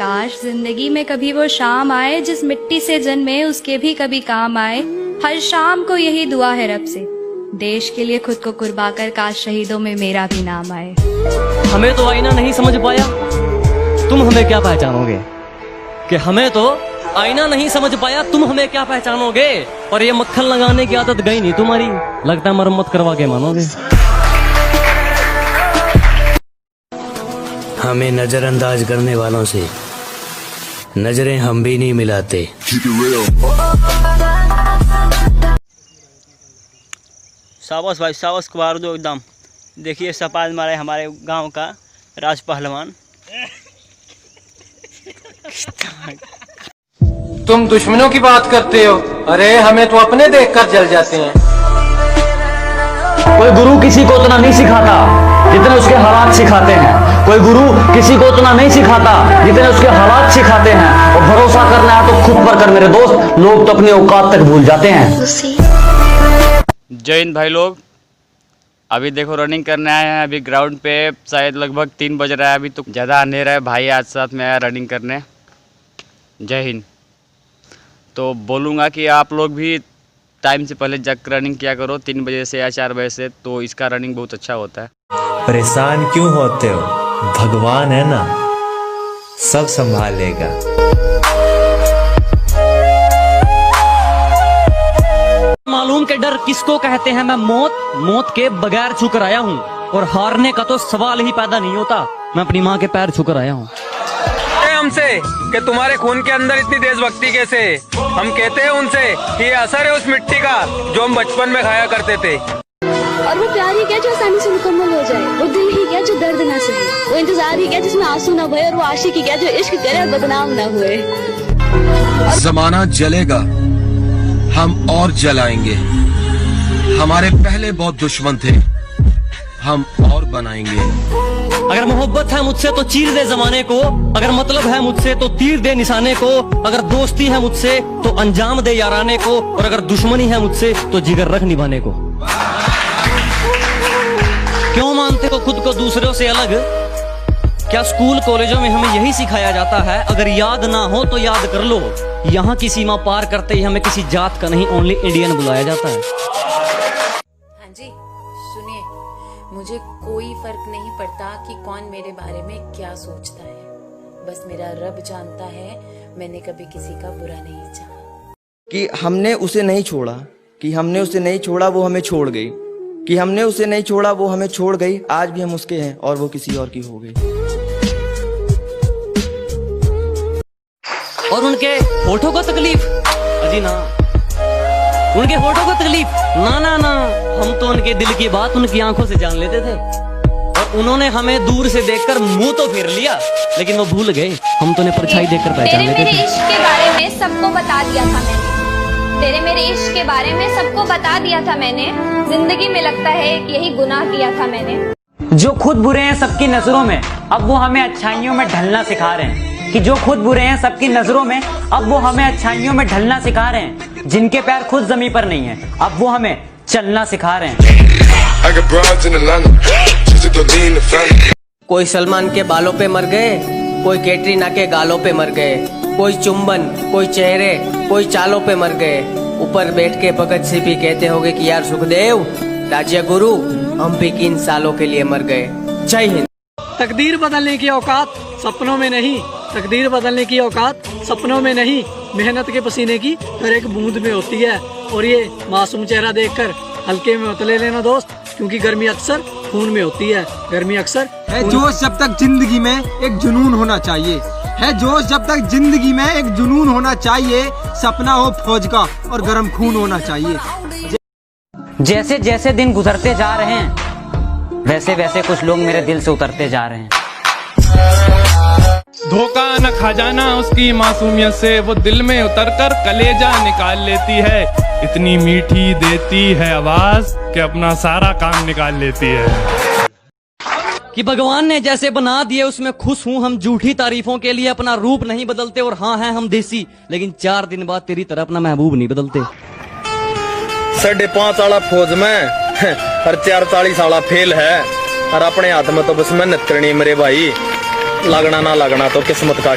काश जिंदगी में कभी वो शाम आए जिस मिट्टी से जन्मे उसके भी कभी काम आए। हर शाम को यही दुआ है रब से, देश के लिए खुद को कुर्बा कर काश शहीदों में मेरा भी नाम आए। हमें तो आईना नहीं समझ पाया, तुम हमें क्या पहचानोगे? कि हमें तो आईना नहीं समझ पाया, तुम हमें क्या पहचानोगे? और ये मक्खन लगाने की आदत गई नहीं तुम्हारी, लगता है मरम्मत करवा के मानोगे। हमें नजरअंदाज करने वालों से नजरें हम भी नहीं मिलाते। सावस भाई सावस कुमार दो एकदम। देखिए सपाल मारे हमारे गांव का राज पहलवान। तुम दुश्मनों की बात करते हो, अरे हमें तो अपने देखकर जल जाते हैं। कोई गुरु किसी को उतना नहीं सिखाता जितने उसके हालात सिखाते हैं। कोई गुरु किसी को उतना नहीं सिखाता जितने उसके हालात सिखाते हैं। और भरोसा करना है तो खुद पर कर मेरे दोस्त, लोग तो अपनी औकात तक भूल जाते हैं। जय हिंद भाई लोग। अभी देखो रनिंग करने आए हैं, अभी ग्राउंड पे शायद लगभग 3 बज रहा है, अभी तो ज़्यादा अंधेरा है। भाई आज साथ में आया रनिंग करने। जय हिंद। तो बोलूँगा कि आप लोग भी टाइम से पहले जाकर रनिंग किया करो, 3 बजे से या 4 बजे से, तो इसका रनिंग बहुत अच्छा होता है। परेशान क्यों होते हो, भगवान है ना, सब संभालेगा। मालूम के डर किसको कहते हैं, मैं मौत के बगैर छूकर आया हूँ। और हारने का तो सवाल ही पैदा नहीं होता, मैं अपनी माँ के पैर छूकर आया हूँ। हमसे कि तुम्हारे खून के अंदर इतनी देशभक्ति कैसे? हम कहते हैं उनसे कि ये असर है उस मिट्टी का जो हम बचपन में खाया करते थे। और वो प्यार ही क्या जो आसानी से मुकम्मल हो जाए, वो दिल ही क्या जो दर्द ना सहे, वो इंतजार ही क्या जिसमें आंसू ना बहे, और वो आशिक ही क्या जो इश्क करे और बदनाम ना हुए। जमाना जलेगा, हम और जलाएंगे। हमारे पहले बहुत दुश्मन थे, हम और बनाएंगे। अगर मोहब्बत है मुझसे तो चीर दे जमाने को, अगर मतलब है मुझसे तो तीर दे निशाने को, अगर दोस्ती है मुझसे तो अंजाम दे याराने को, और अगर दुश्मनी है मुझसे तो जिगर रख निभाने को। क्यों मानते हो खुद को दूसरों से अलग? क्या स्कूल कॉलेजों में हमें यही सिखाया जाता है, अगर याद ना हो तो याद कर लो? यहाँ की सीमा पार करते ही हमें किसी जात का नहीं, ओनली इंडियन बुलाया जाता है। हाँ जी सुनिए, मुझे कोई फर्क नहीं पड़ता कि कौन मेरे बारे में क्या सोचता है, बस मेरा रब जानता है मैंने कभी किसी का बुरा नहीं चाहा। कि हमने उसे नहीं छोड़ा, कि हमने उसे नहीं छोड़ा वो हमें छोड़ गई, कि हमने उसे नहीं छोड़ा वो हमें छोड़ गई। आज भी हम उसके हैं और वो किसी और की हो गई। और उनके होठों को तकलीफ, अजी ना, उनके होठों को तकलीफ ना ना ना, हम तो उनके दिल की बात उनकी आंखों से जान लेते थे। और उन्होंने हमें दूर से देखकर मुंह तो फेर लिया, लेकिन वो भूल गए हम तो उन्हें परछाई देखकर पहचान लेते थे। मेरे इश्क के बारे में सबको बता दिया था मैंने, मेरे इश्क के बारे में सबको बता दिया था मैंने। जिंदगी में लगता है कि यही गुनाह किया था मैंने। जो खुद बुरे हैं सबकी नजरों में, अब वो हमें अच्छाइयों में ढलना सिखा रहे हैं। कि जो खुद बुरे हैं सबकी नजरों में, अब वो हमें अच्छाइयों में ढलना सिखा रहे हैं। जिनके पैर खुद जमीन पर नहीं है, अब वो हमें चलना सिखा रहे हैं। कोई सलमान के बालों पे मर गए, कोई कैटरीना के गालों पे मर गए, कोई चुंबन, कोई चेहरे, कोई चालों पे मर गए। ऊपर बैठ के भगत सिंह भी कहते होंगे कि यार सुखदेव, राज्य गुरु, हम भी किन सालों के लिए मर गए। जय हिंद। तकदीर बदलने की औकात सपनों में नहीं, तकदीर बदलने की औकात सपनों में नहीं, मेहनत के पसीने की हर एक बूंद में होती है। और ये मासूम चेहरा देखकर हल्के में मत ले लेना दोस्त, क्योंकि गर्मी अक्सर खून में होती है। गर्मी अक्सर है जोश जब तक जिंदगी में एक जुनून होना चाहिए, है जोश जब तक जिंदगी में एक जुनून होना चाहिए। सपना हो फौज का और गर्म खून होना चाहिए। जैसे जैसे दिन गुजरते जा रहे हैं, वैसे वैसे कुछ लोग मेरे दिल से उतरते जा रहे हैं। धोखा न खा जाना उसकी मासूमियत से, वो दिल में उतरकर कलेजा निकाल लेती है। इतनी मीठी देती है आवाज कि अपना सारा काम निकाल लेती है। कि भगवान ने जैसे बना दिए उसमें खुश हूँ। हम झूठी तारीफों के लिए अपना रूप नहीं बदलते, और हाँ हैं हम देसी, लेकिन 4 दिन बाद तेरी तरह अपना महबूब नहीं बदलते। 5.5 वाला फौज में और 440 वाला फेल है, और अपने हाथ में तो बस मेहनत करनी मेरे भाई। लगना ना लगना तो किस्मत का